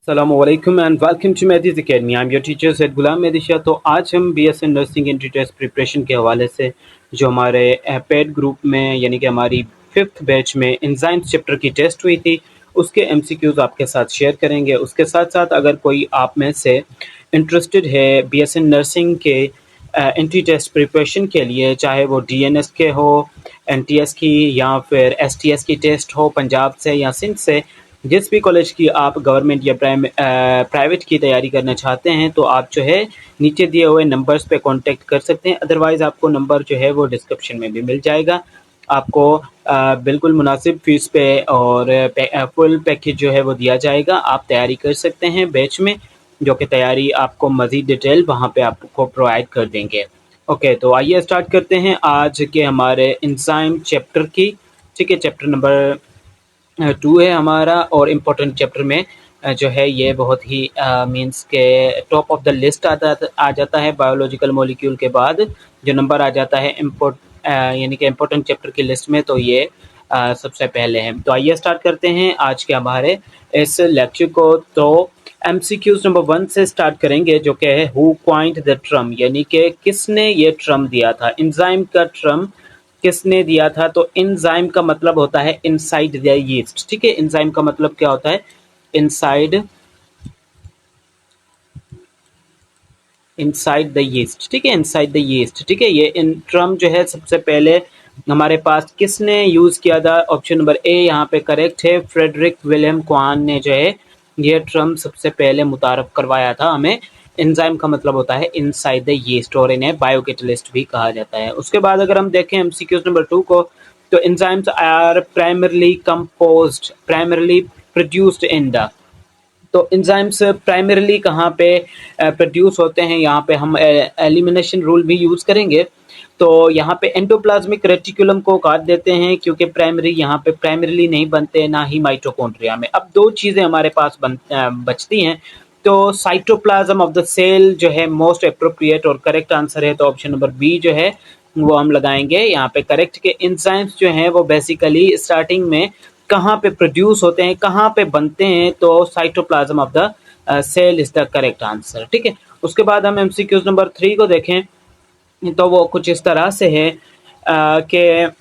Assalamualaikum and welcome to Mehdi's Academy. I'm your teacher Said Ghulam Mehdi Shah। तो आज हम BSc nursing entry test preparation के हवाले से जो हमारे पेड ग्रुप में यानी कि हमारी 5th बैच में एंजाइम्स चैप्टर की टेस्ट हुई थी उसके MCQs आपके साथ शेयर करेंगे। उसके साथ साथ अगर कोई आप में से इंटरेस्टेड है BSc नर्सिंग के एंट्री टेस्ट प्रिपरेशन के लिए, चाहे वो DNS के हो, NTS की या फिर STS की टेस्ट हो पंजाब से या सिंध से, जिस भी कॉलेज की आप गवर्नमेंट या प्राइवेट की तैयारी करना चाहते हैं तो आप जो है नीचे दिए हुए नंबर्स पे कांटेक्ट कर सकते हैं। अदरवाइज़ आपको नंबर जो है वो डिस्क्रिप्शन में भी मिल जाएगा। आपको बिल्कुल मुनासिब फ़ीस पे और फुल पैकेज जो है वो दिया जाएगा। आप तैयारी कर सकते हैं बैच में, जो कि तैयारी आपको मज़ीद डिटेल वहाँ पे आपको प्रोवाइड कर देंगे। ओके, तो आइए स्टार्ट करते हैं आज के हमारे एंजाइम चैप्टर की। ठीक है, चैप्टर नंबर 2 है हमारा और इम्पोर्टेंट चैप्टर में जो है ये बहुत ही मींस के टॉप ऑफ द लिस्ट आ जाता है। बायोलॉजिकल मॉलिक्यूल के बाद जो नंबर आ जाता है यानी कि इम्पोर्टेंट चैप्टर की लिस्ट में, तो ये सबसे पहले है। तो आइए स्टार्ट करते हैं आज के हमारे इस लेक्चर को। तो MCQs नंबर 1 से स्टार्ट करेंगे, जो कि है हु क्वाइंट द ट्रम, यानी कि किसने ये ट्रम दिया था, एंजाइम का ट्रम किसने दिया था। तो एंजाइम का मतलब होता है इनसाइड द यीस्ट। ठीक है, एंजाइम का मतलब क्या होता है, इनसाइड इनसाइड द यीस्ट। ठीक है, इनसाइड द यीस्ट। ठीक है, ये इन ट्रम जो है सबसे पहले हमारे पास किसने यूज किया था। ऑप्शन नंबर ए यहाँ पे करेक्ट है, फ्रेडरिक विलियम क्वान ने जो है ये ट्रम सबसे पहले मुतारफ करवाया था हमें। एंजाइम का मतलब होता है इनसाइड द यीस्ट और इन्हें बायोकैटलिस्ट भी कहा जाता है। उसके बाद अगर हम देखें MCQs नंबर 2 को, तो enzymes are primarily produced in the. तो एंजाइम्स प्राइमरली कहाँ पे प्रोड्यूस होते हैं, यहाँ पे हम एलिमिनेशन रूल भी यूज करेंगे। तो यहाँ पे एंडोप्लाज्मिक रेटिकुलम को काट देते हैं, क्योंकि प्राइमरी यहाँ पे प्राइमरली नहीं बनते, ना ही माइटोकॉन्ड्रिया में। अब दो चीज़ें हमारे पास बचती हैं। तो साइटोप्लाज्म ऑफ द सेल जो है मोस्ट अप्रोप्रिएट और करेक्ट आंसर है, तो ऑप्शन नंबर बी जो है वो हम लगाएंगे यहाँ पे करेक्ट के। एंजाइम्स जो हैं वो बेसिकली स्टार्टिंग में कहाँ पे प्रोड्यूस होते हैं, कहाँ पे बनते हैं, तो cytoplasm of the cell is the correct answer. ठीक है, उसके बाद हम MCQs नंबर 3 को देखें, तो वो कुछ इस तरह से है कि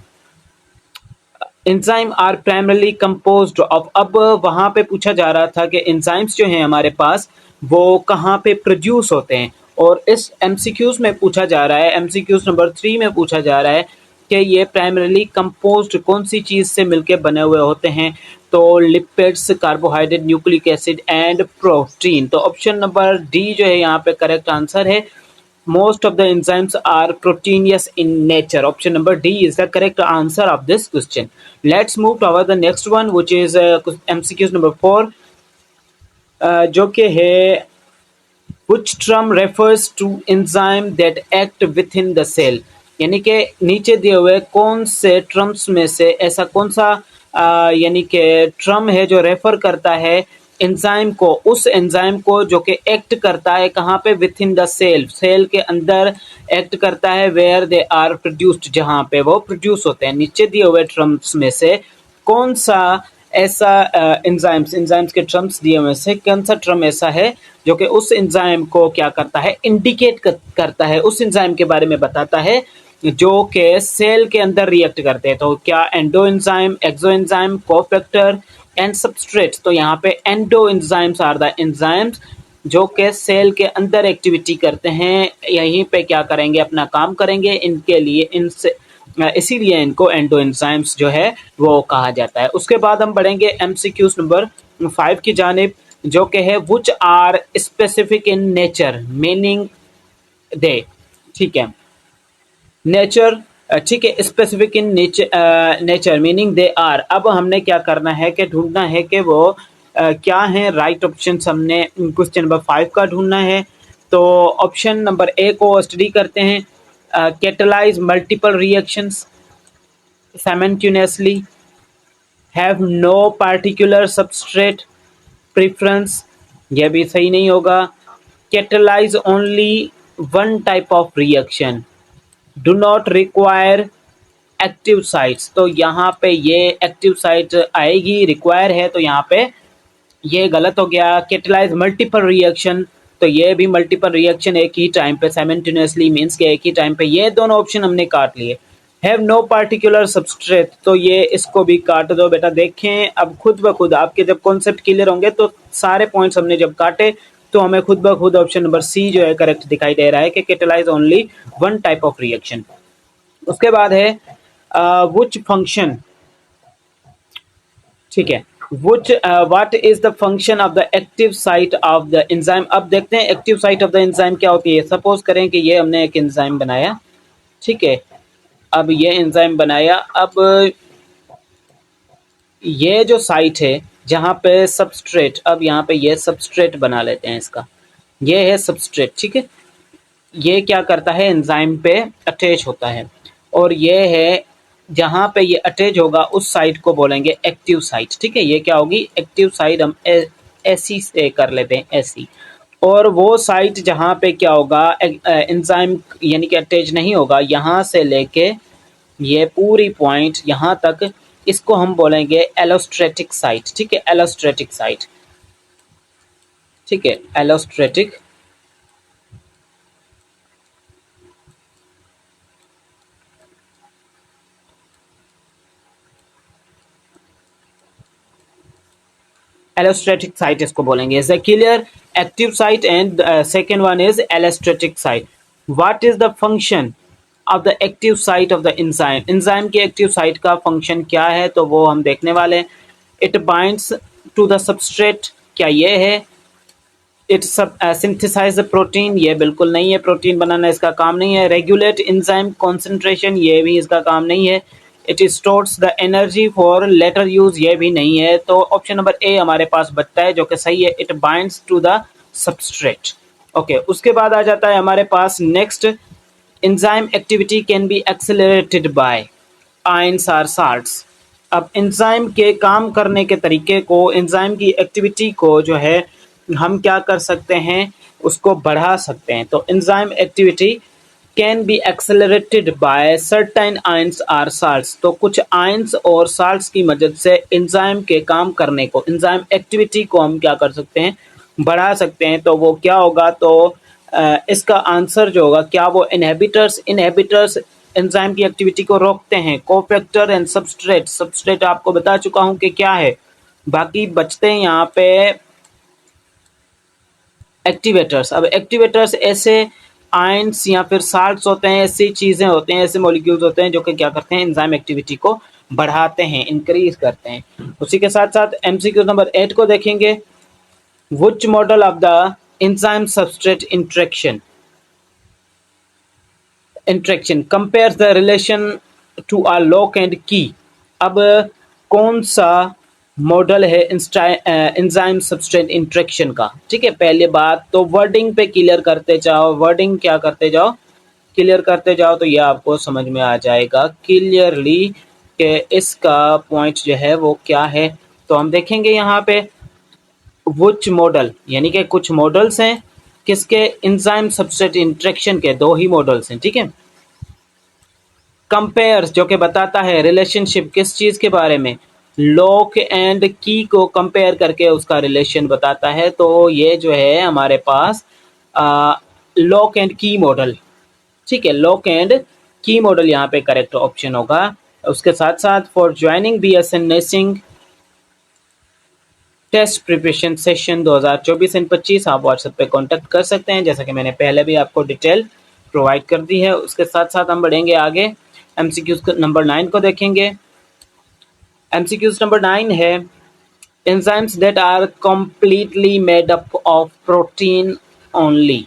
enzyme are primarily composed of. अब वहाँ पे पूछा जा रहा था कि एंजाइम्स जो हैं हमारे पास वो कहाँ पे प्रोड्यूस होते हैं, और इस MCQs में पूछा जा रहा है, MCQs नंबर 3 में पूछा जा रहा है कि ये प्राइमरली कंपोज्ड कौन सी चीज़ से मिलके बने हुए होते हैं। तो lipids, carbohydrate, nucleic acid and protein. तो ऑप्शन नंबर डी जो है यहाँ पे करेक्ट आंसर है। Most of the enzymes are proteinous in nature. Option number D is the correct answer of this question. Let's move to the next one, which is MCQs number 4, जो कि है which term refers to enzyme that act within the cell। यानी कि नीचे दिए हुए कौन से ट्रम्स में से ऐसा कौन सा यानी कि ट्रम है जो रेफर करता है एंजाइम को, उस एंजाइम को जो कि एक्ट करता है कहाँ पे, within the cell, cell के अंदर एक्ट करता है, वेयर दे आर प्रोड्यूस्ड, जहाँ पे वो प्रोड्यूस होते हैं। नीचे दिए हुए ट्रम्स में से कौन सा ऐसा एंजाइम्स के ट्रम्स दिए हुए से कौन सा ट्रम ऐसा है जो कि उस एंजाइम को क्या करता है, इंडिकेट करता है, उस एंजाइम के बारे में बताता है जो कि सेल के अंदर रिएक्ट करते हैं। तो क्या endo enzyme, exo enzyme, cofactor and substrates. तो यहाँ पे endo enzymes are the enzymes जो कि सेल के अंदर एक्टिविटी करते हैं, यहीं पे क्या करेंगे, अपना काम करेंगे। इनके लिए इनसे इसीलिए इनको एंडो एंजाइम्स जो है वो कहा जाता है। उसके बाद हम बढ़ेंगे MCQs नंबर 5 की जानिब, जो कि है which are specific in nature meaning they. ठीक है, नेचर, ठीक है, specific in nature meaning they are. अब हमने क्या करना है कि ढूंढना है कि वो क्या है। राइट ऑप्शन हमने क्वेश्चन नंबर 5 का ढूंढना है। तो ऑप्शन नंबर ए को स्टडी करते हैं। Catalyse multiple reactions simultaneously, have no particular substrate preference, यह भी सही नहीं होगा। catalyze only one type of reaction, do not require active sites. तो यहाँ पे ये एक्टिव साइट आएगी, रिक्वायर है, तो यहाँ पे ये गलत हो गया। कैटलाइज मल्टीपल रिएक्शन, तो ये भी मल्टीपल रिएक्शन एक ही टाइम पे साइमल्टेनियसली मीन्स के एक ही टाइम पे, ये दोनों ऑप्शन हमने काट लिए। हैव नो पार्टिकुलर सबस्ट्रेट, तो ये इसको भी काट दो बेटा। देखें अब खुद ब खुद आपके जब कॉन्सेप्ट क्लियर होंगे तो सारे पॉइंट्स हमने जब काटे तो हमें खुद ब खुद ऑप्शन नंबर सी जो है करेक्ट दिखाई दे रहा है कि catalyse only one type of reaction. उसके बाद है व्हिच फंक्शन, ठीक है, which what is the function of the active site of the enzyme। अब देखते हैं active site of the enzyme क्या होती है। सपोज करें कि ये हमने एक एंजाइम बनाया, ठीक है, अब ये एंजाइम बनाया, अब ये जो साइट है जहाँ पे सबस्ट्रेट, अब यहाँ पे ये सबस्ट्रेट बना लेते हैं इसका, ये है सबस्ट्रेट, ठीक है, ये क्या करता है एंजाइम पे अटैच होता है, और ये है जहाँ पे ये अटैच होगा उस साइट को बोलेंगे एक्टिव साइट, ठीक है। ये क्या होगी एक्टिव साइट, हम ऐसी से कर लेते हैं ऐसी। और वो साइट जहाँ पे क्या होगा एंजाइम यानी कि अटैच नहीं होगा, यहाँ से लेके ये पूरी पॉइंट यहाँ तक, इसको हम बोलेंगे एलोस्ट्रेटिक साइट, ठीक है, एलोस्ट्रेटिक साइट, ठीक है, एलोस्ट्रेटिक एलोस्ट्रेटिक साइट इसको बोलेंगे। Is a clear active site and second one is allosteric site. What is the function of the active site of the enzyme, enzyme की एक्टिव साइट का function क्या है, तो वो हम देखने वाले हैं। It binds to the substrate, क्या ये है। इट सिंथेसाइज द प्रोटीन, ये बिल्कुल नहीं है, प्रोटीन बनाना इसका काम नहीं है। रेगुलेट एंजाइम कॉन्सेंट्रेशन, ये भी इसका काम नहीं है। It stores the energy for later use, ये भी नहीं है। तो ऑप्शन नंबर ए हमारे पास बचता है जो कि सही है, it binds to the substrate. Okay, उसके बाद आ जाता है हमारे पास next, enzyme activity can be accelerated by ions और साल्ट्स। अब एंजाइम के काम करने के तरीके को, एंजाइम की एक्टिविटी को जो है हम क्या कर सकते हैं, उसको बढ़ा सकते हैं। तो enzyme activity can be accelerated by certain ions और साल्ट्स, तो कुछ आयंस और साल्ट्स की मदद से एंजाइम के काम करने को, एंजाइम एक्टिविटी को हम क्या कर सकते हैं, बढ़ा सकते हैं। तो वो क्या होगा, तो इसका आंसर जो होगा, क्या वो इनहिबिटर्स, इनहिबिटर्स एंजाइम की एक्टिविटी को रोकते हैं। कोफैक्टर एंड सबस्ट्रेट, सबस्ट्रेट आपको बता चुका हूं कि क्या है। बाकी बचते हैं यहाँ पे एक्टिवेटर्स। अब एक्टिवेटर्स ऐसे आयंस या फिर साल्ट्स होते हैं, ऐसी चीजें होते हैं, ऐसे मॉलिक्यूल्स होते हैं जो कि क्या करते हैं एंजाइम एक्टिविटी को बढ़ाते हैं, इंक्रीज करते हैं। उसी के साथ साथ एमसीक्यू नंबर 8 को देखेंगे। Which model of the enzyme substrate interaction compares the relation to a lock and key. अब कौन सा मॉडल है एंजाइम सबस्ट्रेट इंटरेक्शन का, ठीक है। पहले बात तो वर्डिंग पे क्लियर करते जाओ, वर्डिंग क्या करते जाओ, क्लियर करते जाओ, तो ये आपको समझ में आ जाएगा क्लियरली कि इसका पॉइंट जो है वो क्या है। तो हम देखेंगे यहाँ पे व्हिच मॉडल, यानी कि कुछ मॉडल्स हैं किसके, एंजाइम सबस्ट्रेट इंटरेक्शन के, दो ही मॉडल्स हैं, ठीक है। कंपेयर्स जो कि बताता है रिलेशनशिप किस चीज के बारे में, लॉक एंड की को कंपेयर करके उसका रिलेशन बताता है। तो ये जो है हमारे पास लॉक एंड की मॉडल, ठीक है, लॉक एंड की मॉडल यहाँ पे करेक्ट ऑप्शन होगा। उसके साथ साथ for joining BSN nursing test preparation session 2024 and 25 आप व्हाट्सएप पे कांटेक्ट कर सकते हैं, जैसा कि मैंने पहले भी आपको डिटेल प्रोवाइड कर दी है। उसके साथ साथ हम बढ़ेंगे आगे, एमसीक्यूज नंबर 9 को देखेंगे। एमसीक्यूज नंबर 9 है enzymes that are completely made up of protein only.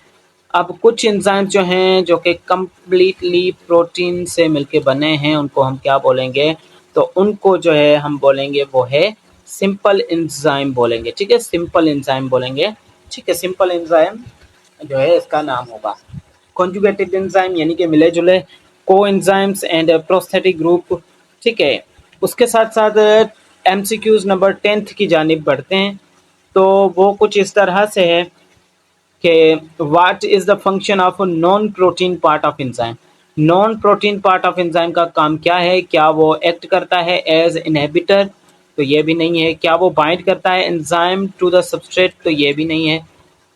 अब कुछ एंजाइम्स जो हैं जो कि कंप्लीटली प्रोटीन से मिलके बने हैं, उनको हम क्या बोलेंगे, तो उनको जो है हम बोलेंगे वो है सिंपल एंजाइम बोलेंगे, ठीक है, सिंपल एंजाइम बोलेंगे, ठीक है। सिंपल एंजाइम जो है इसका नाम होगा। कॉन्जुगेटेड एंजाइम यानी कि मिले जुले, को एंजाइम्स एंड प्रोस्थेटिक ग्रुप, ठीक है। उसके साथ साथ एमसीक्यूज नंबर 10 की जानिब बढ़ते हैं। तो वो कुछ इस तरह से है कि what is the function of non protein part of enzyme. Non protein part of enzyme का काम क्या है, क्या वो एक्ट करता है एज इनहिबिटर, तो ये भी नहीं है। क्या वो बाइंड करता है एंजाइम टू द सबस्ट्रेट, तो ये भी नहीं है।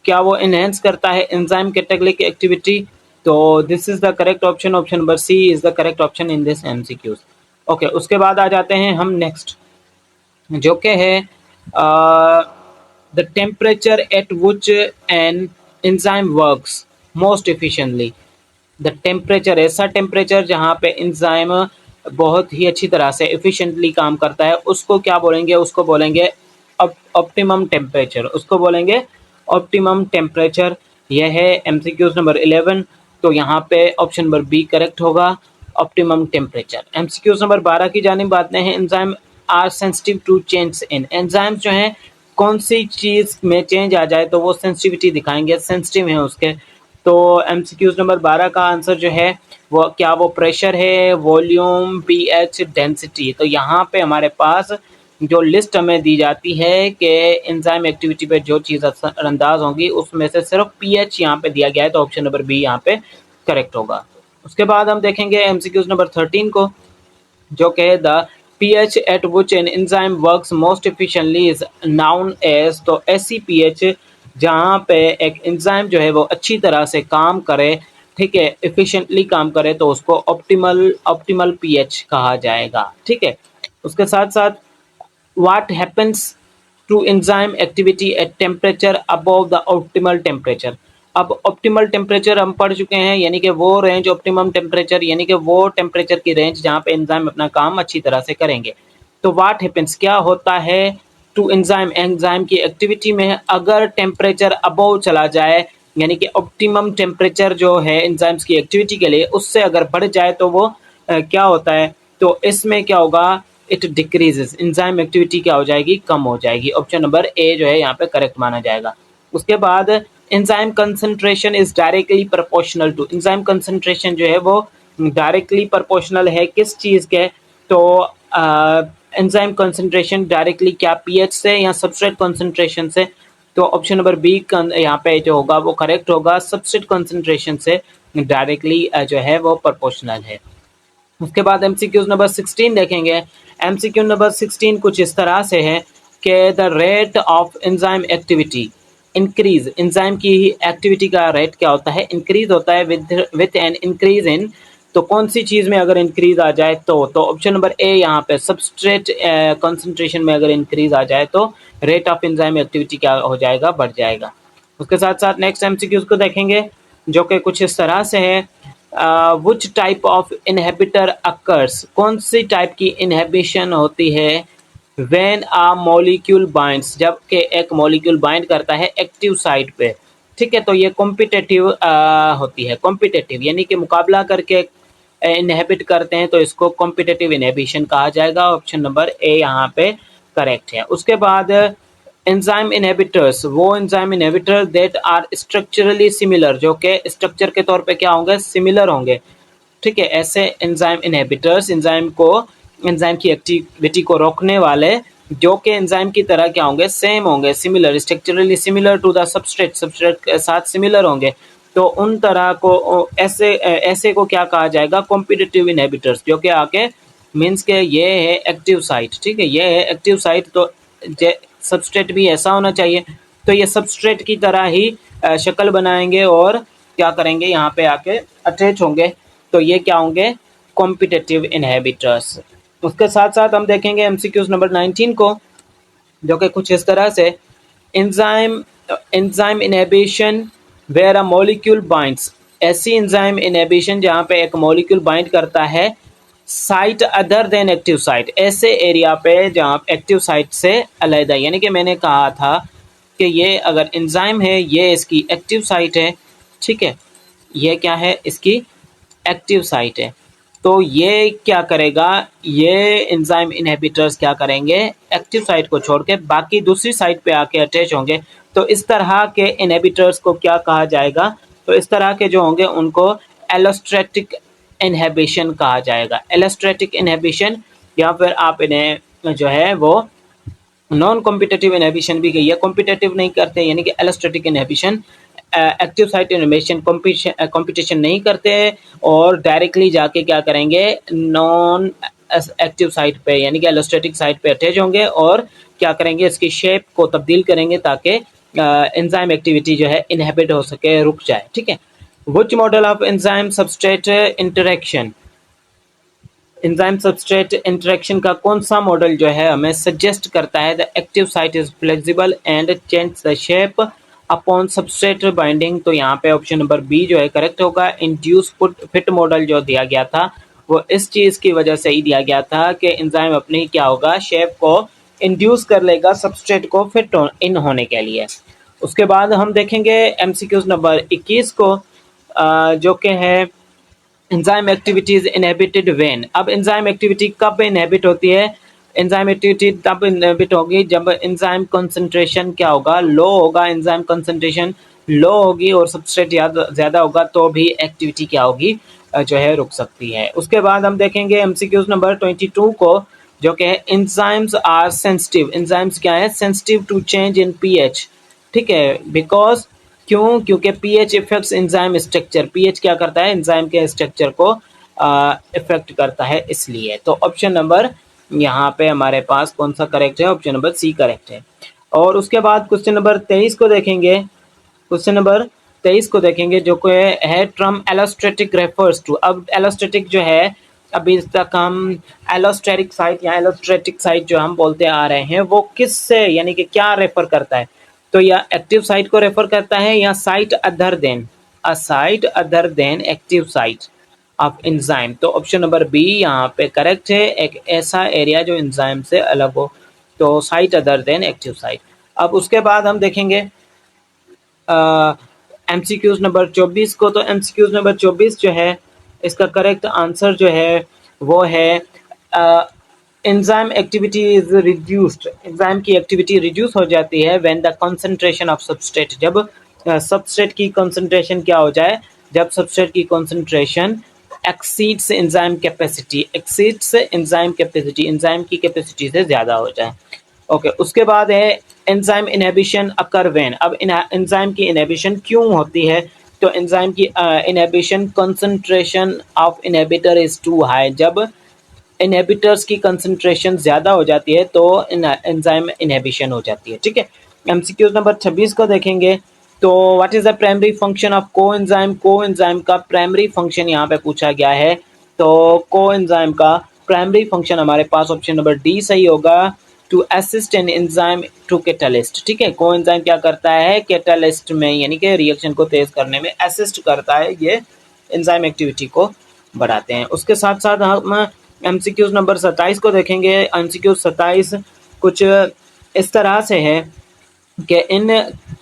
क्या वो एनहेंस करता है एंजाइम कैटालिटिक एक्टिविटी, तो this is the correct option, option number C is the correct option in this MCQs. Okay, उसके बाद आ जाते हैं हम नेक्स्ट, जो कि है the temperature at which an enzyme works most efficiently. The temperature, ऐसा टेम्परेचर जहाँ पे एंजाइम बहुत ही अच्छी तरह से एफिशिएंटली काम करता है, उसको क्या बोलेंगे? उसको बोलेंगे ऑप्टिमम टेम्परेचर, उसको बोलेंगे ऑप्टिमम टेम्परेचर। यह है एमसीक्यूज नंबर 11, तो यहाँ पे ऑप्शन नंबर बी करेक्ट होगा, ऑप्टिमम टेम्परेचर। एमसीक्यूज नंबर 12 की जानिब आते हैं। Enzyme are sensitive to change in, enzyme जो हैं कौन सी चीज़ में चेंज आ जाए तो वो सेंसिटिविटी दिखाएंगे, सेंसिटिव हैं उसके। तो एमसीक्यूज नंबर 12 का आंसर जो है वो क्या, वो प्रेशर है, वॉल्यूम, पीएच, डेंसिटी। तो यहाँ पे हमारे पास जो लिस्ट हमें दी जाती है कि एंजाइम एक्टिविटी पे जो चीज़ असरअंदाज होंगी उसमें से सिर्फ पीएच यहाँ पे दिया गया है, तो ऑप्शन नंबर बी यहाँ पे करेक्ट होगा। उसके बाद हम देखेंगे एमसीक्यूज नंबर 13 को, जो कि the pH at which an enzyme works most efficiently is known as, तो ऐसी pH जहाँ पे एक एंजाइम जो है वो अच्छी तरह से काम करे, ठीक है, एफिशिएंटली काम करे, तो उसको ऑप्टिमल पीएच कहा जाएगा। ठीक है, उसके साथ साथ what happens to enzyme activity at temperature above the optimal temperature. अब ऑप्टिमल टेम्परेचर हम पढ़ चुके हैं, यानी कि वो रेंज, ऑप्टिमम टेम्परेचर यानी कि वो टेम्परेचर की रेंज जहाँ पे एंजाइम अपना काम अच्छी तरह से करेंगे। तो व्हाट हैपेंस, क्या होता है टू एंजाइम, एंजाइम की एक्टिविटी में अगर टेम्परेचर अबव चला जाए, यानी कि ऑप्टिमम टेम्परेचर जो है एंजाइम्स की एक्टिविटी के लिए उससे अगर बढ़ जाए तो वो क्या होता है, तो इसमें क्या होगा, इट डिक्रीजेस, एंजाइम एक्टिविटी क्या हो जाएगी, कम हो जाएगी। ऑप्शन नंबर ए जो है यहाँ पे करेक्ट माना जाएगा। उसके बाद enzyme concentration is directly proportional to, enzyme concentration जो है वो डायरेक्टली प्रोपोर्शनल है किस चीज़ के, तो एंजाइम कंसंट्रेशन डायरेक्टली क्या पीएच से या सबस्ट्रेट कंसंट्रेशन से, तो ऑप्शन नंबर बी यहाँ पे जो होगा वो करेक्ट होगा, सबस्ट्रेट कंसंट्रेशन से डायरेक्टली जो है वो प्रोपोर्शनल है। उसके बाद एमसीक्यूज नंबर 16 देखेंगे। एमसीक्यू नंबर 16 कुछ इस तरह से है कि the rate of enzyme activity increase, enzyme की एक्टिविटी का रेट क्या होता है, इंक्रीज होता है विथ एन इंक्रीज इन, तो कौन सी चीज़ में अगर इंक्रीज आ जाए तो ऑप्शन नंबर ए यहाँ पे सबस्ट्रेट कंसंट्रेशन में अगर इंक्रीज आ जाए तो रेट ऑफ एंजाइम एक्टिविटी क्या हो जाएगा, बढ़ जाएगा। उसके साथ साथ नेक्स्ट एमसीक्यूज को देखेंगे, जो कि कुछ इस तरह से है। Which type of inhibitor occurs, कौन सी टाइप की इनहेबिशन होती है व्हेन आ मॉलिक्यूल बाइंड्स, जबकि एक मॉलिक्यूल बाइंड करता है एक्टिव साइट पे। ठीक है, तो ये कॉम्पिटेटिव होती है, कॉम्पिटेटिव यानी कि मुकाबला करके इनहेबिट करते हैं, तो इसको कॉम्पिटेटिव इनहेबिशन कहा जाएगा। ऑप्शन नंबर ए यहाँ पे करेक्ट है। उसके बाद एंजाइम इनहिबिटर्स, वो enzyme inhibitor that are structurally similar, जो कि स्ट्रक्चर के तौर पे क्या होंगे, सिमिलर होंगे। ठीक है, ऐसे एंजाइम इनहिबिटर्स एंजाइम की एक्टिविटी को रोकने वाले जो कि एंजाइम की तरह क्या होंगे, सेम होंगे, similar, structurally similar to the substrate, substrate के साथ सिमिलर होंगे, तो उन तरह को ऐसे को क्या कहा जाएगा, कॉम्पिटिटिव इनहिबिटर्स, जो कि आके मीन्स के ये है एक्टिव साइट। ठीक है, ये है एक्टिव साइट, तो सबस्ट्रेट भी ऐसा होना चाहिए, तो ये सबस्ट्रेट की तरह ही शक्ल बनाएंगे और क्या करेंगे, यहाँ पे आके अटैच होंगे, तो ये क्या होंगे, कॉम्पिटिटिव इनहिबिटर्स। उसके साथ साथ हम देखेंगे एमसीक्यूज नंबर 19 को, जो कि कुछ इस तरह से, enzyme inhibition where a molecule binds, ऐसी एंजाइम इनहिबिशन जहाँ पे एक मॉलिक्यूल बाइंड करता है site other than active site, ऐसे एरिया पे जहाँ एक्टिव साइट से अलग है। यानी कि मैंने कहा था कि ये अगर एंजाइम है, ये इसकी एक्टिव साइट है। ठीक है, ये क्या है, इसकी एक्टिव साइट है, तो ये क्या करेगा, ये एंजाइम इनहिबिटर्स क्या करेंगे, एक्टिव साइट को छोड़ के बाकी दूसरी साइट पे आके अटैच होंगे, तो इस तरह के इनहिबिटर्स को क्या कहा जाएगा, तो इस तरह के जो होंगे उनको एलोस्ट्रेटिक इनहिबिशन कहा जाएगा, एलोस्ट्रेटिक इनहिबिशन, या फिर आप इन्हें जो है वो नॉन कॉम्पिटेटिव इनहिबिशन भी कही है, कॉम्पिटेटिव नहीं करते, यानी कि allosteric inhibition, active site inhibition competition नहीं करते और डायरेक्टली जाके क्या करेंगे, नॉन एक्टिव साइट पे यानी कि एलोस्टेटिक साइट पे अटैच होंगे और क्या करेंगे, इसकी शेप को तब्दील करेंगे ताकि एंजाइम एक्टिविटी जो है इनहिबिट हो सके, रुक जाए। ठीक है, which model of enzyme substrate interaction, enzyme substrate interaction का कौन सा मॉडल जो है हमें सजेस्ट करता है the active site is flexible and change the shape upon substrate binding. तो यहाँ पे ऑप्शन नंबर बी जो है करेक्ट होगा। इंड्यूस फिट मॉडल जो दिया गया था वो इस चीज की वजह से ही दिया गया था कि एंजाइम अपने क्या होगा, शेप को इंड्यूस कर लेगा सबस्ट्रेट को फिट इन होने के लिए। उसके बाद हम देखेंगे एमसीक्यूज नंबर 21 को, जो कि है enzyme activity is inhibited when. अब एंजाइम एक्टिविटी कब इनहिबिट होती है, एंजाइम एक्टिविटी तब इनहिबिट होगी जब एंजाइम कंसंट्रेशन क्या होगा, लो होगा। एंजाइम कंसंट्रेशन लो होगी और सबस्ट्रेट ज़्यादा होगा तो भी एक्टिविटी क्या होगी, जो है रुक सकती है। उसके बाद हम देखेंगे एमसीक्यूज नंबर 22 को, जो कि है एंजाइम्स आर सेंसिटिव। एंजाइम्स क्या है, sensitive to change in pH. ठीक है, बिकॉज क्यों, क्योंकि pH effects enzyme structure. PH क्या करता है, एंजाइम के स्ट्रक्चर को इफेक्ट करता है, इसलिए। तो ऑप्शन नंबर यहाँ पे हमारे पास कौन सा करेक्ट है, ऑप्शन नंबर सी करेक्ट है। और उसके बाद क्वेश्चन नंबर 23 को देखेंगे। क्वेश्चन नंबर 23 को देखेंगे जो कि है टर्म एलोस्टेटिक रेफर्स टू। अब एलोस्टेटिक जो है, अभी तक हम एलोस्टेरिक साइट या एलोस्टेटिक साइट जो हम बोलते आ रहे हैं वो किस से यानी कि क्या रेफर करता है, तो या एक्टिव साइट को रेफर करता है या site other then, a site other than active site of enzyme. तो ऑप्शन नंबर बी यहाँ पे करेक्ट है, एक ऐसा एरिया जो एंजाइम से अलग हो, तो site other than active site. अब उसके बाद हम देखेंगे एमसीक्यूज नंबर 24 को। तो एमसीक्यूज नंबर 24 जो है इसका करेक्ट आंसर जो है वो है enzyme activity is reduced. Enzyme की एक्टिविटी रिड्यूस हो जाती है when the concentration of substrate, जब सबस्ट्रेट की कंसंट्रेशन क्या हो जाए, जब सबस्ट्रेट की concentration exceeds enzyme capacity, exceeds enzyme capacity, enzyme की कैपेसिटी से ज़्यादा हो जाए। ओके, उसके बाद है एंजाइम इनहिबिशन अकर व्हेन। अब एंजाइम की इनहिबिशन क्यों होती है, तो एंजाइम की inhibition concentration of inhibitor is too high. जब इनहिबिटर्स की कंसंट्रेशन ज़्यादा हो जाती है तो एंजाइम इनहिबिशन हो जाती है। ठीक है, एमसीक्यूज नंबर 26 को देखेंगे। तो what is the primary function of coenzyme. Coenzyme का प्राइमरी फंक्शन यहाँ पे पूछा गया है। तो कोएंजाइम का प्राइमरी फंक्शन हमारे पास ऑप्शन नंबर डी सही होगा, to assist an enzyme to catalyst. ठीक है, कोएंजाइम क्या करता है, कैटालिस्ट में यानी कि रिएक्शन को तेज करने में असिस्ट करता है, ये एंजाइम एक्टिविटी को बढ़ाते हैं। उसके साथ साथ हम एमसीक्यूज नंबर 27 को देखेंगे। एमसीक्यूज 27 कुछ इस तरह से है कि इन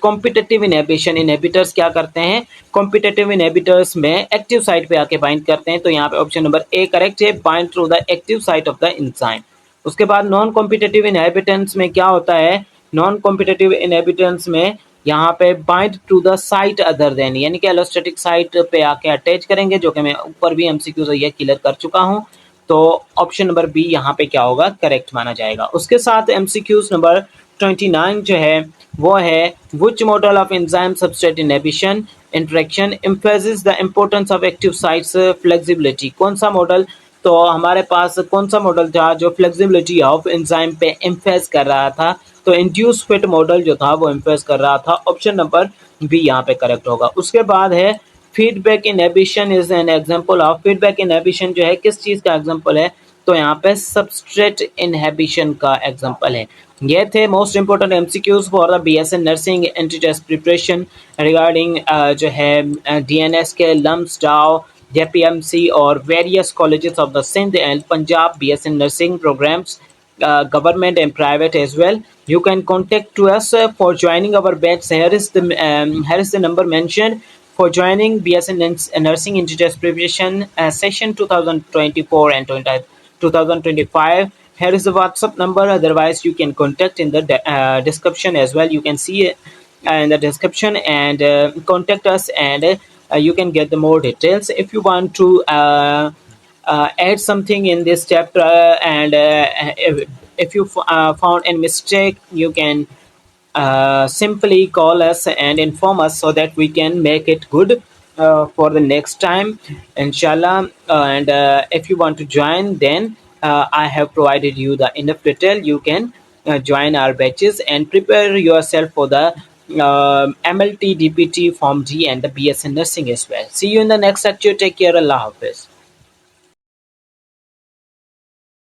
कॉम्पिटिटिव इनहिबिशन, इनहिबिटर्स क्या करते हैं, कॉम्पिटिटिव इनहिबिटर्स में एक्टिव साइट पे आके बाइंड करते हैं। तो यहाँ पे ऑप्शन नंबर ए करेक्ट है, bind through the active site of the enzyme. उसके बाद नॉन कॉम्पिटिटिव इनहिबिटेंट्स में क्या होता है, नॉन कॉम्पिटिटिव इनहिबिटेंट्स में यहाँ पे bind to the site other than, यानी कि एलोस्टेटिक साइट पे आके अटैच करेंगे, जो कि मैं ऊपर भी एमसीक्यू ये क्लियर कर चुका हूँ। तो ऑप्शन नंबर बी यहाँ पे क्या होगा, करेक्ट माना जाएगा। उसके साथ एमसीक्यूज नंबर 29 जो है वो है which model of enzyme substrate inhibition interaction emphasis the importance of active sites flexibility. कौन सा मॉडल, तो हमारे पास कौन सा मॉडल था जो फ्लेक्सिबिलिटी ऑफ एंजाइम पे एम्फेस कर रहा था, तो इंड्यूस फिट मॉडल जो था वो एम्फेस कर रहा था। ऑप्शन नंबर बी यहाँ पे करेक्ट होगा। उसके बाद है feedback inhibition is an example of. Feedback inhibition जो है किस चीज का एग्जांपल है, तो यहाँ पे सबस्ट्रेट इनहिबिशन का एग्जांपल है। ये थे most important MCQs for the BSN nursing entry test preparation regarding जो है डीएनएस के लम्स डाउ जेपीएमसी और various colleges of the Sindh and Punjab BSN nursing programs, government and private as well. You can contact to us for joining our batch. Here is the number mentioned for joining BSN Nursing into Test Preparation session 2024 and 2025. Here is the WhatsApp number. Otherwise, you can contact in the description as well. You can see in the description and contact us, and you can get the more details. If you want to add something in this chapter and if you found a mistake, you can simply call us and inform us so that we can make it good for the next time, inshallah. And if you want to join, then I have provided you the enough detail. You can join our batches and prepare yourself for the MLT, DPT, Form D, and the BS in nursing as well. See you in the next lecture. Take care. Allah Hafiz.